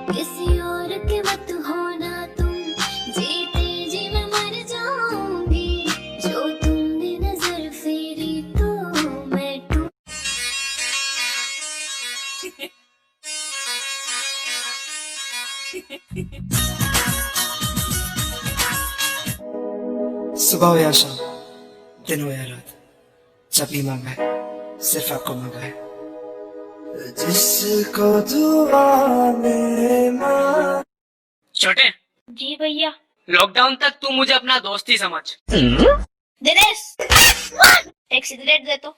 किसी और के मत होना तुम, जीते जी मैं मर जाऊंगी, जो तुमने नजर फेरी तो मैं टूट। सुबह हो या शाम, दिन हो या रात, जब भी मांगा है सिर्फ आपको मांगा है। जिसको दुआ में मां। छोटे जी भैया। लॉकडाउन तक तू मुझे अपना दोस्त ही समझ। दिनेश, एक सिगरेट दे तो।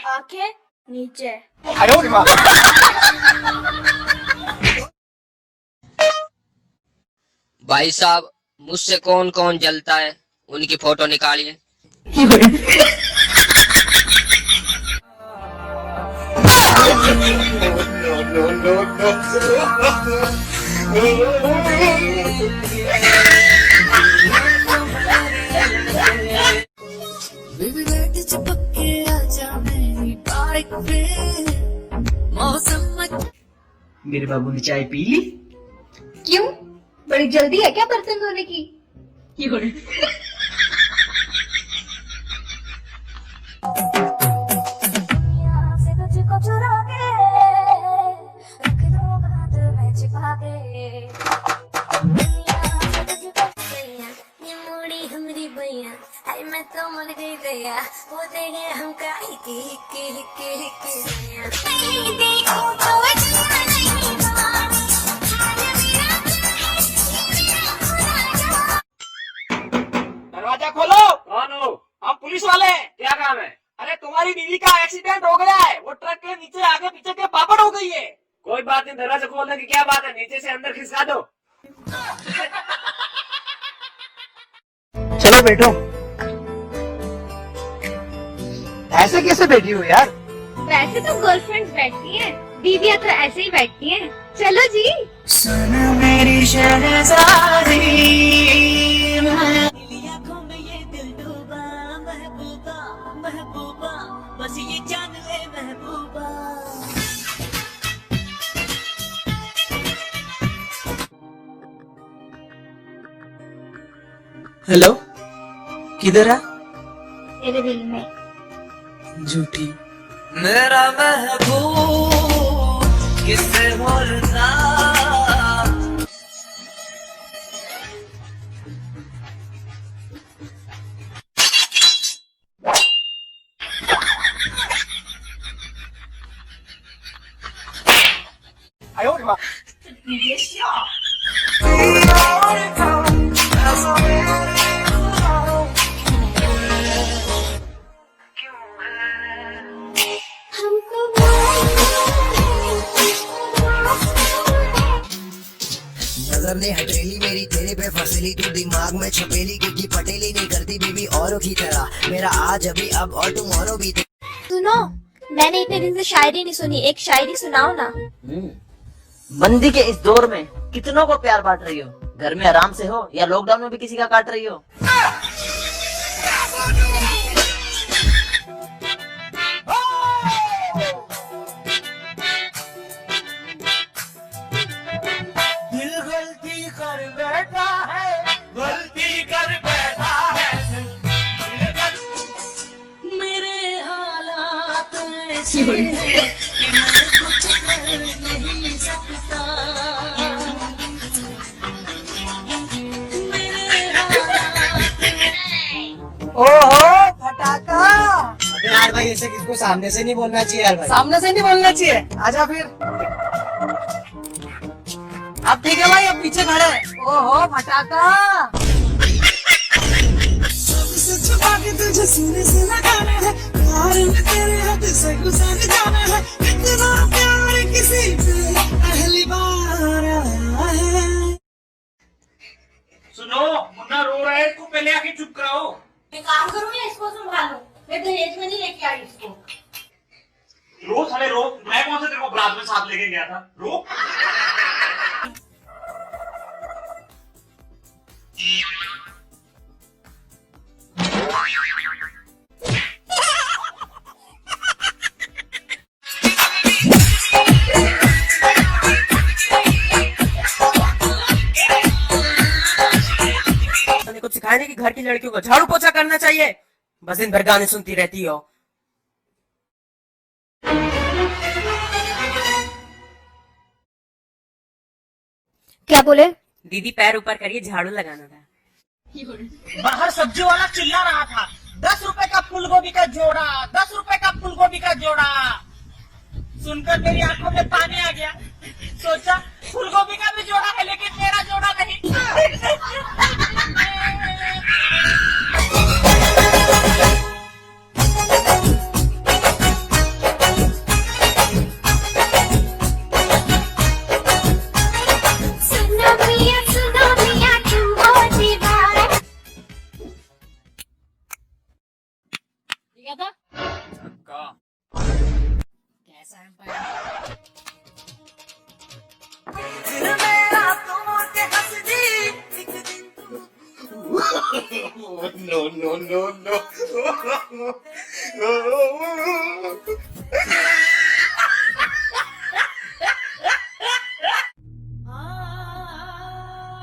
आके नीचे। भाई साहब, मुझसे कौन कौन जलता है उनकी फोटो निकालिए। मेरे बाबू ने चाय पी ली? क्यों? बड़ी जल्दी है क्या बर्तन धोने की? तुझको चुरा के रख दूंगा दिल में छिपा के। ये मोड़ी हमारी भैया, हाय मैं तो मर गई भैया, वो देंगे हम का हिके हिके हिके हिके भैया। नहीं देखो तो अच्छा नहीं मानी, मेरा दरवाजा खोलो। कौन हो? हम पुलिस वाले हैं। क्या काम है? अरे तुम्हारी बीवी का एक्सीडेंट हो गया है, वो ट्रक के नीचे आगे पीछे के पापड़ हो गई है। कोई बात नहीं, दरवाजा खोलने की क्या बात है, नीचे से अंदर खिसका दो। चलो बैठो। ऐसे कैसे बैठी हो यार? वैसे तो गर्लफ्रेंड्स बैठती हैं, बीवियां तो ऐसे ही बैठती हैं। चलो जी। सुन मेरी शहजादी, आँखों में ये दिल डूबा, महबूबा महबूबा, बस ये जान ले महबूबा। हेलो, किधर है? तेरे दिल में। झूठी मेरा महबूब किससे बोलता। आयो रे माँ। नजर ने हथेली मेरी तेरे पे फसली, तू दिमाग में छपेली, क्योंकि पटेली नहीं करती बीबी औरों की तरह। मेरा आज अभी अब और टुमारो भी। सुनो, मैंने इतने दिन से शायरी नहीं सुनी, एक शायरी सुनाओ ना। मंदी के इस दौर में कितनों को प्यार बांट रही हो? घर में आराम से हो या लॉकडाउन में भी किसी का काट रही हो? दिल गलती कर बैठा है, गलती कर बैठा है। मेरे हालात ऐसे हैं कि मैं कुछ कर नहीं सकता। मेरे हालात। ओहो फटाका। अबे यार भाई, ऐसे किसको सामने से नहीं बोलना चाहिए यार भाई। सामने से नहीं बोलना चाहिए। आजा फिर। अब ठीक है भाई, अब पीछे खड़े। ओहो फटाका। सबसे छुपा के तुझे सीने से लगाना है, प्यार में तेरे हाथ से गुजर जाना है। इतना प्यार किसी पे पहली बार आया है। सुनो, मुन्ना रो रहा है, इसको पहले आके चुप कराओ। मैं काम करूँ या इसको संभालूं? मैं दहेज में नहीं लेके आई इसको। रो साले रो, मैं कौन सा तेरे को बारात में साथ लेके गया था? रो। लड़कियों को झाड़ू पोछा करना चाहिए, बस दिन भर गाने सुनती रहती हो। क्या बोले? दीदी पैर ऊपर करिए, झाड़ू लगाना था। बाहर सब्जी वाला चिल्ला रहा था, 10 रुपए का फूल गोभी का जोड़ा, 10 रुपए का फूल गोभी का जोड़ा। सुनकर मेरी आंखों में पानी आ गया। सोचा फूल गोभी का भी जोड़ा है, लेकिन मेरा जोड़ा नहीं। सुनो मियां तुम बहुत ही बार क्या था? कैसा है दिल मेरा तुम के हंस दी, एक दिन तू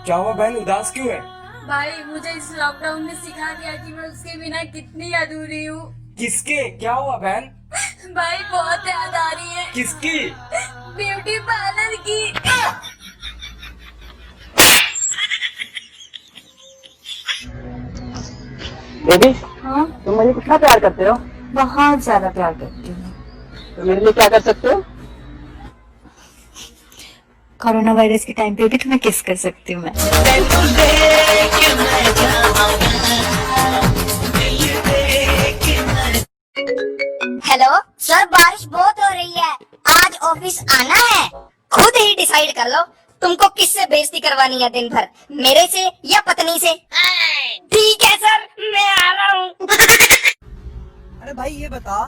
क्या हुआ बहन, उदास क्यों है? भाई मुझे इस लॉकडाउन ने सिखा दिया कि मैं उसके बिना कितनी अधूरी हूँ। किसके? क्या हुआ बहन? भाई बहुत याद आ रही है। किसकी? ब्यूटी पार्लर की। बेबी, हाँ, तुम मुझे कितना प्यार करते हो? बहुत ज्यादा प्यार करती हूँ। तो मेरे लिए क्या कर सकते हो? कोरोना वायरस के टाइम पे भी तुम्हें किस कर सकती हूँ मैं। हेलो सर, बारिश बहुत हो रही है, आज ऑफिस आना है? खुद ही डिसाइड कर लो, तुमको किससे बेइज्जती करवानी है दिन भर, मेरे से या पत्नी से? ठीक है सर, मैं आ रहा हूँ। अरे भाई ये बता,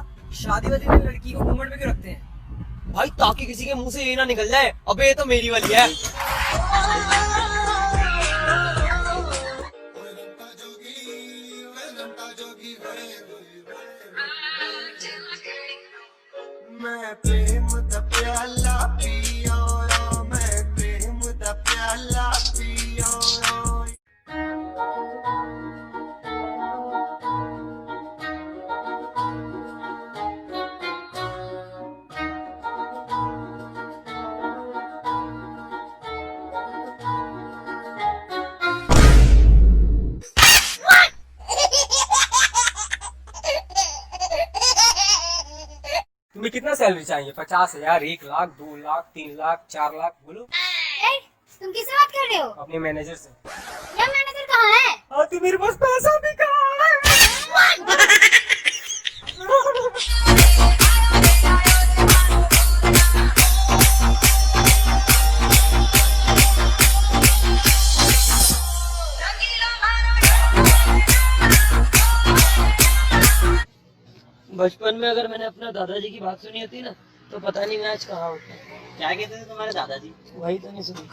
शादी वादी में लड़की को घूंघट में क्यों रखते हैं? भाई ताकि किसी के मुंह से ये ना निकल जाए, अबे ये तो मेरी वाली है। मैं प्रेम दा प्याला पिया, मैं प्रेम दा प्याला पिया। तुम्हें कितना सैलरी चाहिए? 50,000, 1 लाख, 2 लाख, 3 लाख, 4 लाख? बोलो। तुम किससे बात कर रहे हो? अपने मैनेजर से। या मैनेजर कहाँ है? और तू मेरे पास पैसा भी कहाँ है? बचपन में अगर मैंने अपना दादाजी की बात सुनी होती ना, तो पता नहीं मैं आज कहाँ होता। क्या कहते थे तुम्हारे दादाजी? वही तो नहीं सुनी।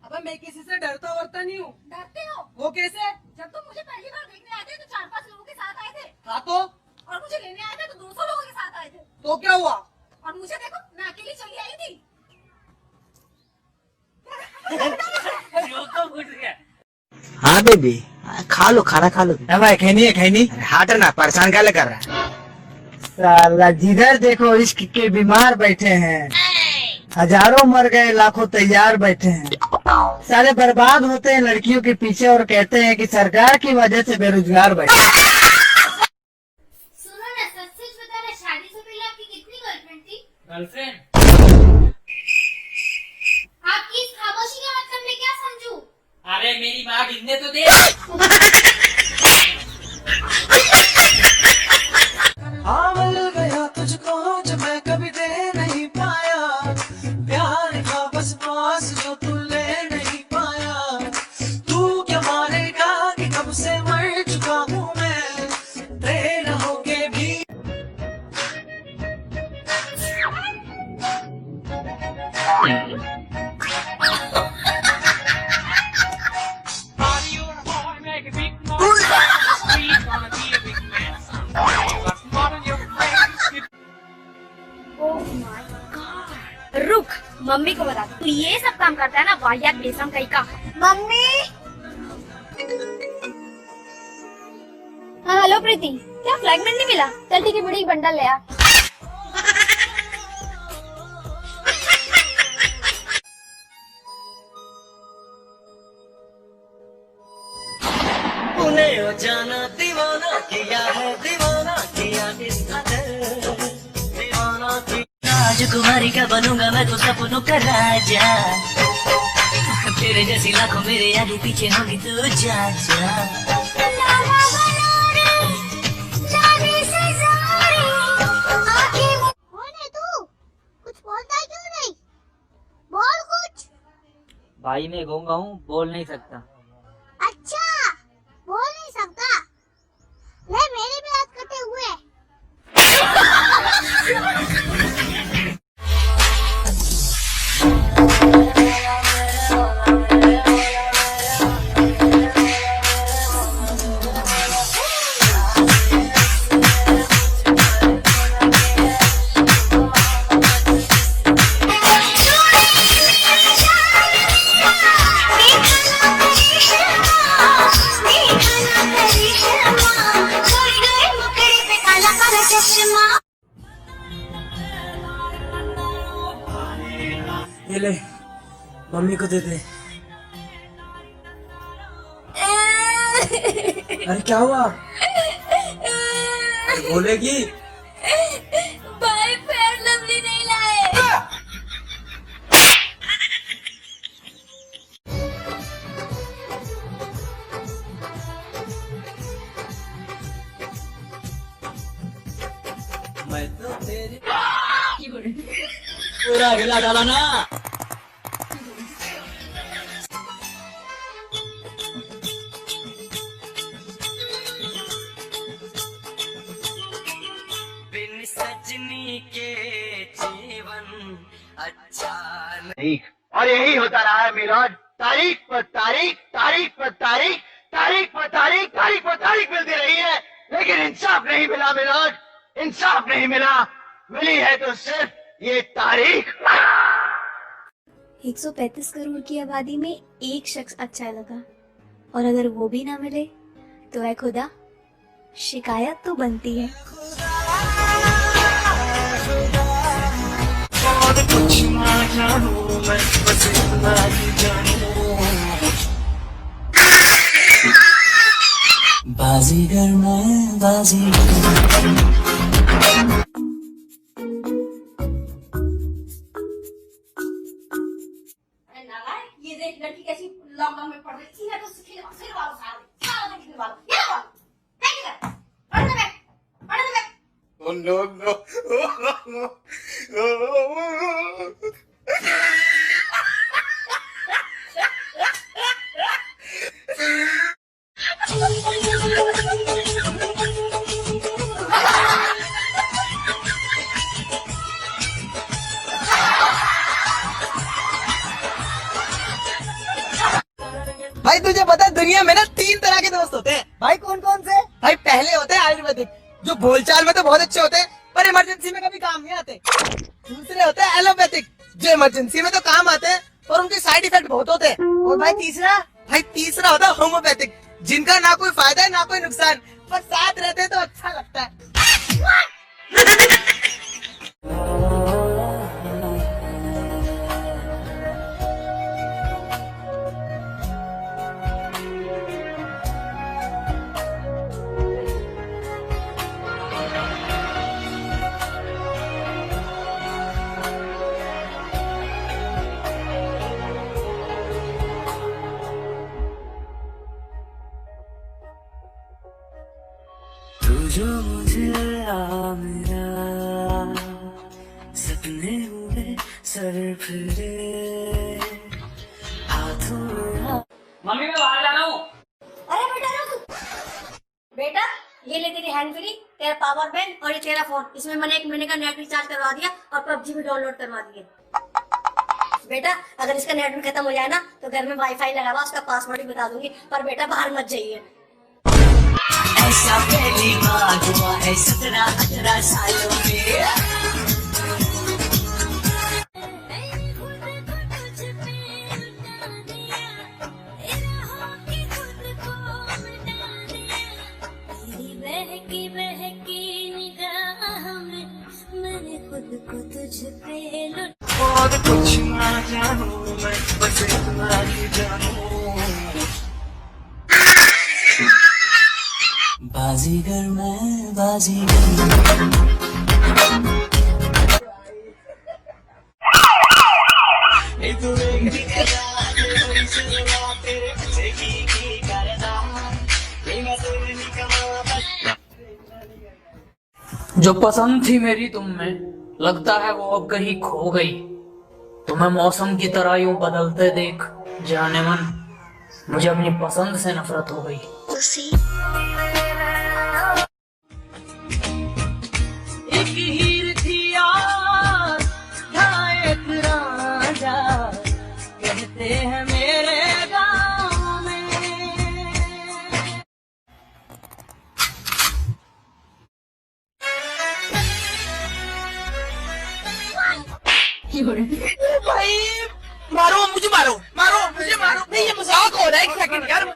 अब मैं किसी से डरता वरता नहीं हूँ। डरते हो? वो कैसे? जब तुम मुझे पहली बार देखने आए थे तो 4-5 लोगों के साथ आए थे, हाँ तो? और मुझे लेने आए थे तो 200 लोगों के साथ आए थे, तो क्या हुआ? और मुझे देखो मैं अकेली चली आई थी। हाँ बेबी, खा लो, खाना खा लो। भाई खैनी है, खैनी हाट ना, परेशान क्या कर रहा है? साला जिधर देखो इश्क के बीमार बैठे हैं, हजारों मर गए, लाखों तैयार बैठे हैं। सारे बर्बाद होते हैं लड़कियों के पीछे और कहते हैं कि सरकार की वजह से बेरोजगार बैठे। सुनो ना, सच सच बताना, शादी से पहले आपकी कितनी गर्लफ्रेंड थी? गर्लफ्रेंड? आपकी इस खामोशी का मतलब मैं क्या समझूं? अरे मेरी माँ गिनने तो दे। हाँ मिल गया तुझको जो मैं कभी दे नहीं पाया, प्यार का बस पास जो तू ले नहीं पाया। तू क्या मानेगा कि कब से मर चुका हूँ मैं, तेरा होके भी। मम्मी को बता तू ये सब काम करता है ना, वाहियात बेशरम कहीं का। मम्मी। हाँ हेलो प्रीति, क्या फ्रैगमेंट नहीं मिला? चल ठीक है, बड़ी एक बंडल ले आ। तूने ओ जाना दीवाना किया है, दीवाना किया इस कदर, दीवाना किया। राजकुमारी का बनूंगा मैं तो सपनों का राजा, तेरे जैसी लाखों मेरे आगे पीछे होगी तू जा जा। भाई मैं गूंगा हूँ, बोल नहीं सकता। अच्छा बोल नहीं सकता, ले मेरे भी हाथ कटे हुए। ये ले, मम्मी को दे दे। अरे क्या हुआ? बोलेगी? भाई फेयर लवली नहीं लाए। मैं तो तेरी पूरा गिला डाला ना। बिन सजनी के जीवन अच्छा नहीं। और यही होता रहा है मिलाद, तारीख पर तारीख, तारीख पर तारीख, तारीख पर तारीख, तारीख पर तारीख मिलती रही है, लेकिन इंसाफ नहीं मिला मिलाद, इंसाफ नहीं मिला। मिली है तो सिर्फ ये तारीख। 135 करोड़ की आबादी में एक शख्स अच्छा लगा, और अगर वो भी ना मिले तो है खुदा, शिकायत तो बनती है। बाजीगर मैं बाजीगर। ये देख लड़की कैसी लॉकडाउन में पड़ रही थी ना, तो सिलवा लो सारा सिलवा लो, ये लो पढ़ने दे, पढ़ने दे। Oh no no! भाई तुझे पता है दुनिया में ना 3 तरह के दोस्त होते हैं। भाई कौन कौन से? भाई पहले होते हैं आयुर्वेदिक, जो बोलचाल में तो बहुत अच्छे होते हैं पर इमरजेंसी में कभी काम नहीं आते। दूसरे होते हैं एलोपैथिक, जो इमरजेंसी में तो काम आते हैं और उनके साइड इफेक्ट बहुत होते हैं। और भाई तीसरा होता है होम्योपैथिक, जिनका ना कोई फायदा है ना कोई नुकसान, पर साथ रहते हैं तो अच्छा लगता है। जो मुझे मेरा सपने हुए सर फिरे हाथों में। मम्मी मैं बाहर जा रहा हूँ। अरे बेटा रुक, बेटा ये ले तेरी हैंड फ्री, तेरा पावर बैंक और ये तेरा फोन, इसमें मैंने 1 महीने का नेट रिचार्ज करवा दिया और PUBG भी डाउनलोड करवा दिए। बेटा अगर इसका नेट भी खत्म हो जाए ना तो घर में वाईफाई लगा हुआ, उसका पासवर्ड भी बता दूंगी, पर बेटा बाहर मत जाइए। ऐसा पहली बार हुआ है 17-18 सालों में। बाजीगर जो पसंद थी मेरी तुम में लगता है वो अब कहीं खो गई। तुम्हें मौसम की तरह यूं बदलते देख जाने मन मुझे अपनी पसंद से नफरत हो गई। एक हीर थी यार था एक राजा कहते हैं मेरे गाँव में। भाई मारो मुझे, मारो मारो मुझे, मारो नहीं, ये मजाक हो रहा है। एक सेकंड यार।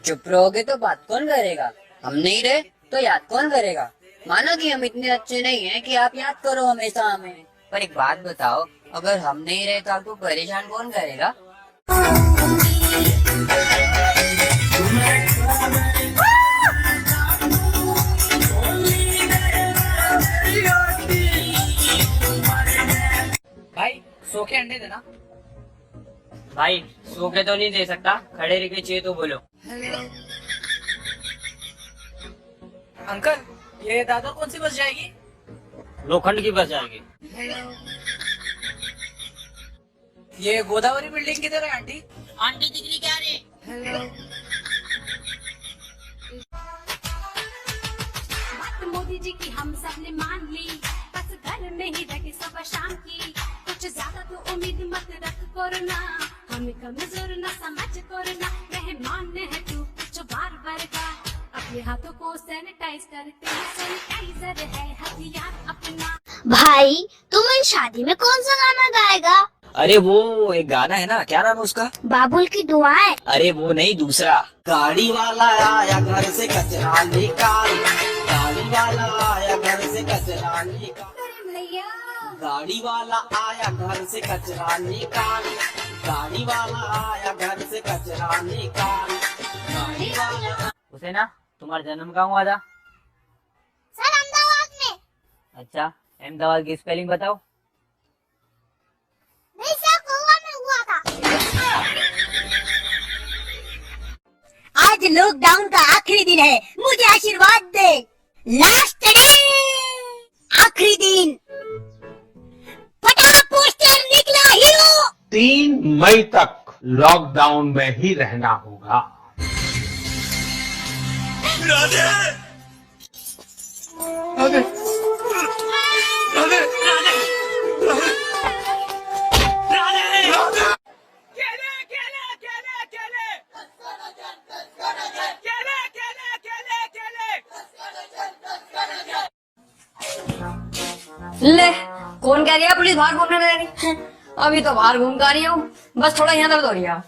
चुप रहोगे तो बात कौन करेगा? हम नहीं रहे तो याद कौन करेगा? मानो कि हम इतने अच्छे नहीं हैं कि आप याद करो हमेशा हमें। पर एक बात बताओ, अगर हम नहीं रहे तो आपको परेशान कौन करेगा? भाई सो के अंडे देना। भाई सो के तो नहीं दे सकता, खड़े रह के चाहिए तो बोलो। अंकल ये दादा कौन सी बस जाएगी? लोखंड की बस जाएगी। ये गोदावरी बिल्डिंग किधर है आंटी? आंटी दिख क्या रे? बात मोदी जी की हम सब ने मान ली, बस घर में ही रहे सब शाम की। कुछ ज्यादा तो उम्मीद मत रख कोरोना, हमें कमजोर न समझ कोरोना। मेहमान है तू कुछ बार का, अपने हाथों को सैनिटाइज करते हैं, सैनिटाइजर है हथियार अपना। भाई तुम इन शादी में कौन सा गाना गाएगा? अरे वो एक गाना है ना, क्या नाम है उसका? बाबुल की दुआएं। अरे वो नहीं, दूसरा। गाड़ी वाला आया घर से कचरा निकाल, गाड़ी वाला आया घर से कचरा निकाल, गाड़ी वाला आया घर से कचरा निकाल, गाड़ी वाला आया घर से कचरा निकाल, गाड़ी वाला। उसे ना तुम्हारा जन्म कहाँ हुआ था? सर अहमदाबाद में। अच्छा, अहमदाबाद की स्पेलिंग बताओ। नहीं सर, गोवा में हुआ था। आज लॉकडाउन का आखिरी दिन है, मुझे आशीर्वाद दे। लास्ट डे, आखिरी दिन। फटाफट पोस्टर निकला हीरो। 3 मई तक लॉकडाउन में ही रहना होगा। ले कौन कह रही है पुलिस बाहर घूमने दे रही? अभी तो बाहर घूम कर रही हूँ, बस थोड़ा यहाँ दर्द हो रही है।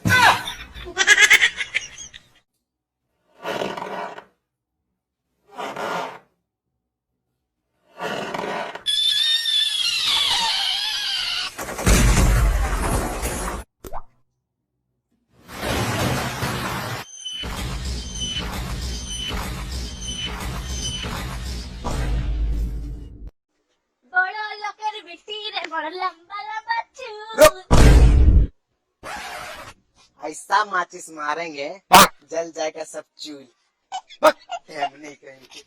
बड़ा लकर बिट्टी रे, बड़ा लंबा लंबा चूल। ऐसा माचिस मारेंगे जल जाएगा सब चूल। नहीं कहेंगे।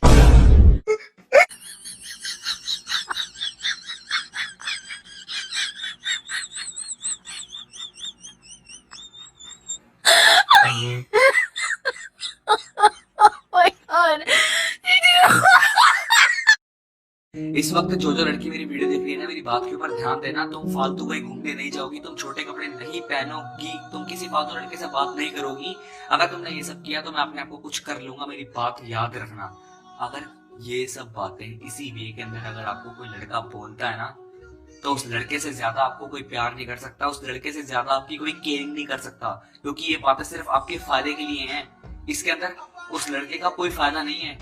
इस वक्त जो लड़की मेरी वीडियो देख रही है ना, मेरी बात के ऊपर ध्यान देना। तुम फालतू कहीं घूमने नहीं जाओगी, तुम छोटे कपड़े नहीं पहनोगी, तुम किसी फालतू लड़के से बात नहीं करोगी। अगर तुमने ये सब किया तो मैं अपने आप को कुछ कर लूंगा, मेरी बात याद रखना। अगर ये सब बातें इसी वे के अंदर अगर आपको कोई लड़का बोलता है ना, तो उस लड़के से ज्यादा आपको कोई प्यार नहीं कर सकता, उस लड़के से ज्यादा आपकी कोई केयरिंग नहीं कर सकता, क्योंकि ये बातें सिर्फ आपके फायदे के लिए हैं। इसके अंदर उस लड़के का कोई फायदा नहीं है।